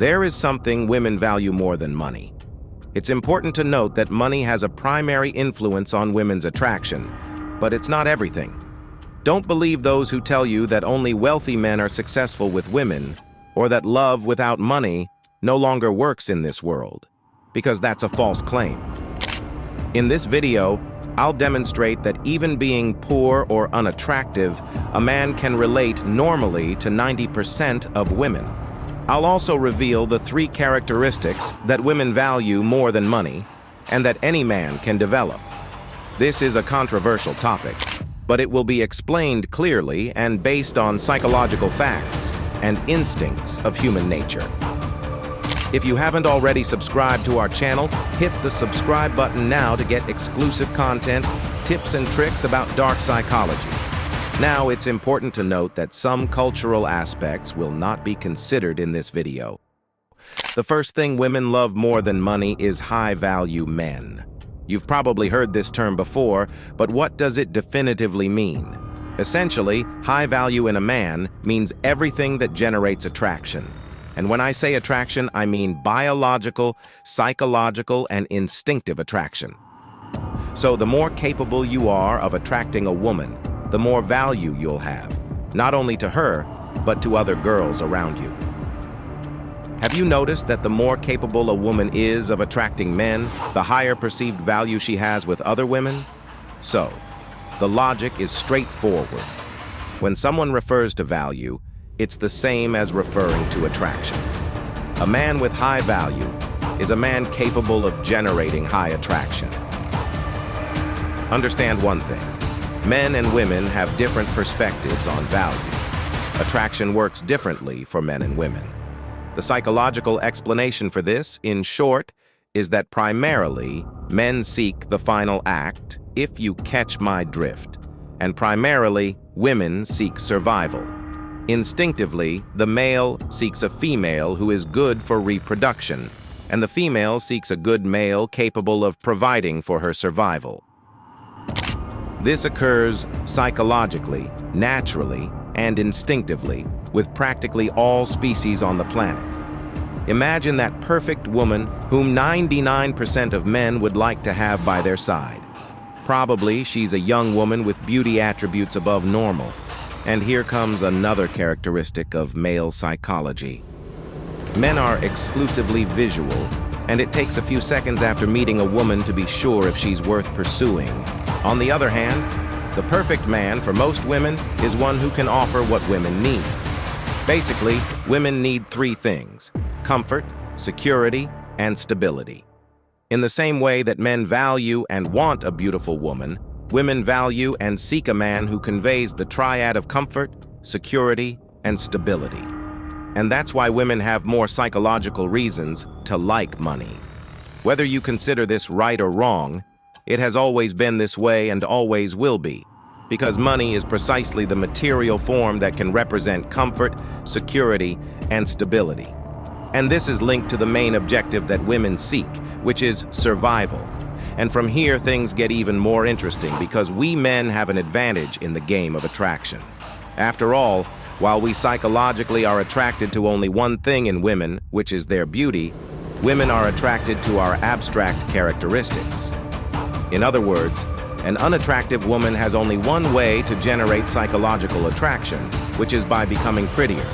There is something women value more than money. It's important to note that money has a primary influence on women's attraction, but it's not everything. Don't believe those who tell you that only wealthy men are successful with women, or that love without money no longer works in this world, because that's a false claim. In this video, I'll demonstrate that even being poor or unattractive, a man can relate normally to 90% of women. I'll also reveal the 3 characteristics that women value more than money, and that any man can develop. This is a controversial topic, but it will be explained clearly and based on psychological facts and instincts of human nature. If you haven't already subscribed to our channel, hit the subscribe button now to get exclusive content, tips and tricks about dark psychology. Now, it's important to note that some cultural aspects will not be considered in this video. The first thing women love more than money is high-value men. You've probably heard this term before, but what does it definitively mean? Essentially, high value in a man means everything that generates attraction. And when I say attraction, I mean biological, psychological, and instinctive attraction. So the more capable you are of attracting a woman, the more value you'll have, not only to her, but to other girls around you. Have you noticed that the more capable a woman is of attracting men, the higher perceived value she has with other women? So, the logic is straightforward. When someone refers to value, it's the same as referring to attraction. A man with high value is a man capable of generating high attraction. Understand one thing. Men and women have different perspectives on value. Attraction works differently for men and women. The psychological explanation for this, in short, is that primarily men seek the final act, if you catch my drift, and primarily women seek survival. Instinctively, the male seeks a female who is good for reproduction, and the female seeks a good male capable of providing for her survival. This occurs psychologically, naturally, and instinctively with practically all species on the planet. Imagine that perfect woman whom 99% of men would like to have by their side. Probably she's a young woman with beauty attributes above normal. And here comes another characteristic of male psychology. Men are exclusively visual, and it takes a few seconds after meeting a woman to be sure if she's worth pursuing. On the other hand, the perfect man for most women is one who can offer what women need. Basically, women need 3 things: comfort, security, and stability. In the same way that men value and want a beautiful woman, women value and seek a man who conveys the triad of comfort, security, and stability. And that's why women have more psychological reasons to like money. Whether you consider this right or wrong, it has always been this way and always will be, because money is precisely the material form that can represent comfort, security, and stability. And this is linked to the main objective that women seek, which is survival. And from here, things get even more interesting because we men have an advantage in the game of attraction. After all, while we psychologically are attracted to only one thing in women, which is their beauty, women are attracted to our abstract characteristics. In other words, an unattractive woman has only one way to generate psychological attraction, which is by becoming prettier.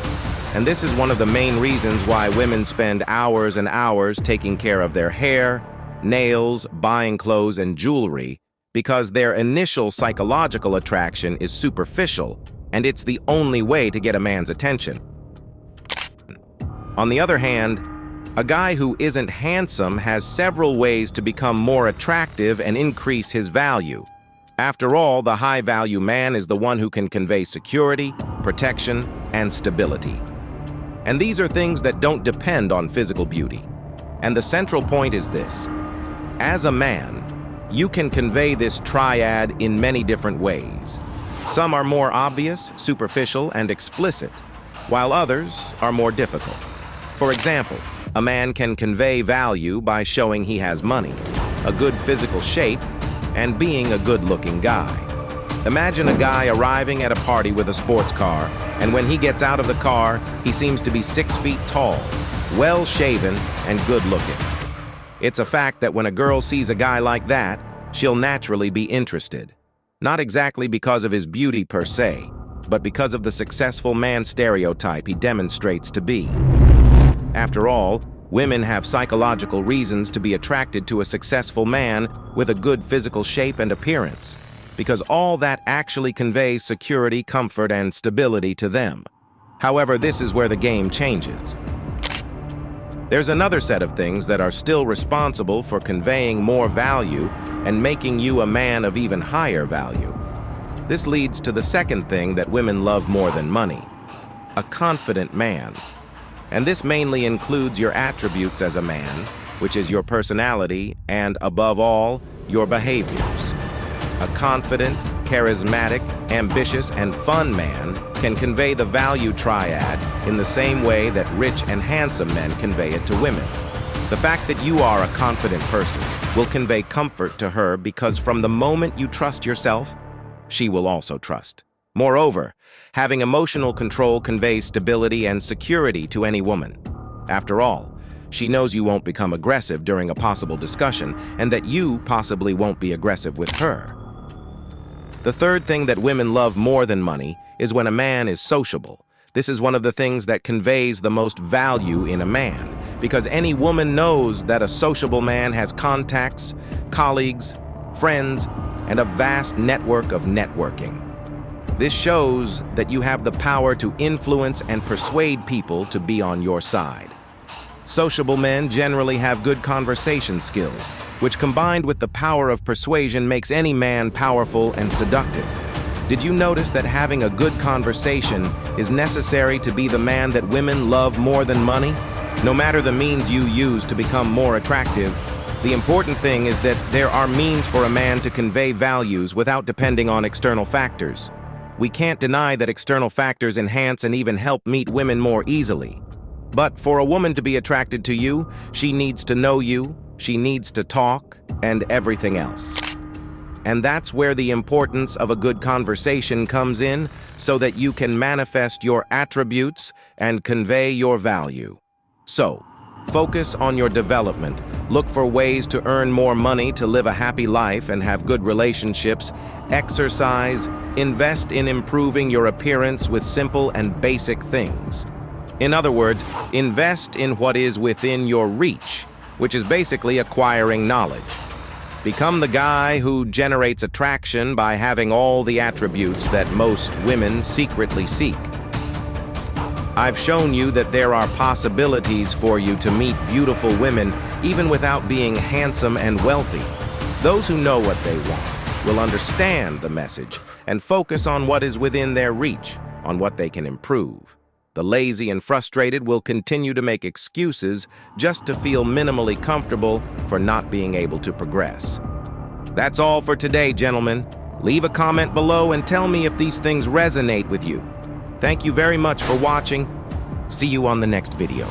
And this is one of the main reasons why women spend hours and hours taking care of their hair, nails, buying clothes, and jewelry, because their initial psychological attraction is superficial, and it's the only way to get a man's attention. On the other hand, a guy who isn't handsome has several ways to become more attractive and increase his value. After all, the high-value man is the one who can convey security, protection, and stability. And these are things that don't depend on physical beauty. And the central point is this: as a man, you can convey this triad in many different ways. Some are more obvious, superficial, and explicit, while others are more difficult. For example, a man can convey value by showing he has money, a good physical shape, and being a good-looking guy. Imagine a guy arriving at a party with a sports car, and when he gets out of the car, he seems to be 6 feet tall. well-shaven, and good-looking. It's a fact that when a girl sees a guy like that, she'll naturally be interested. Not exactly because of his beauty per se, but because of the successful man stereotype he demonstrates to be. After all, women have psychological reasons to be attracted to a successful man with a good physical shape and appearance, because all that actually conveys security, comfort, and stability to them. However, this is where the game changes. There's another set of things that are still responsible for conveying more value and making you a man of even higher value. This leads to the second thing that women love more than money: a confident man. And this mainly includes your attributes as a man, which is your personality and, above all, your behaviors. A confident, charismatic, ambitious, and fun man can convey the value triad in the same way that rich and handsome men convey it to women. The fact that you are a confident person will convey comfort to her because from the moment you trust yourself, she will also trust. Moreover, having emotional control conveys stability and security to any woman. After all, she knows you won't become aggressive during a possible discussion and that you possibly won't be aggressive with her. The third thing that women love more than money is when a man is sociable. This is one of the things that conveys the most value in a man, because any woman knows that a sociable man has contacts, colleagues, friends, and a vast network of networking. This shows that you have the power to influence and persuade people to be on your side. Sociable men generally have good conversation skills, which combined with the power of persuasion makes any man powerful and seductive. Did you notice that having a good conversation is necessary to be the man that women love more than money? No matter the means you use to become more attractive, the important thing is that there are means for a man to convey values without depending on external factors. We can't deny that external factors enhance and even help meet women more easily. But for a woman to be attracted to you, she needs to know you, she needs to talk, and everything else. And that's where the importance of a good conversation comes in, so that you can manifest your attributes and convey your value. So, focus on your development. Look for ways to earn more money to live a happy life and have good relationships. Exercise. Invest in improving your appearance with simple and basic things. In other words, invest in what is within your reach, which is basically acquiring knowledge. Become the guy who generates attraction by having all the attributes that most women secretly seek. I've shown you that there are possibilities for you to meet beautiful women even without being handsome and wealthy. Those who know what they want will understand the message and focus on what is within their reach, on what they can improve. The lazy and frustrated will continue to make excuses just to feel minimally comfortable for not being able to progress. That's all for today, gentlemen. Leave a comment below and tell me if these things resonate with you. Thank you very much for watching. See you on the next video.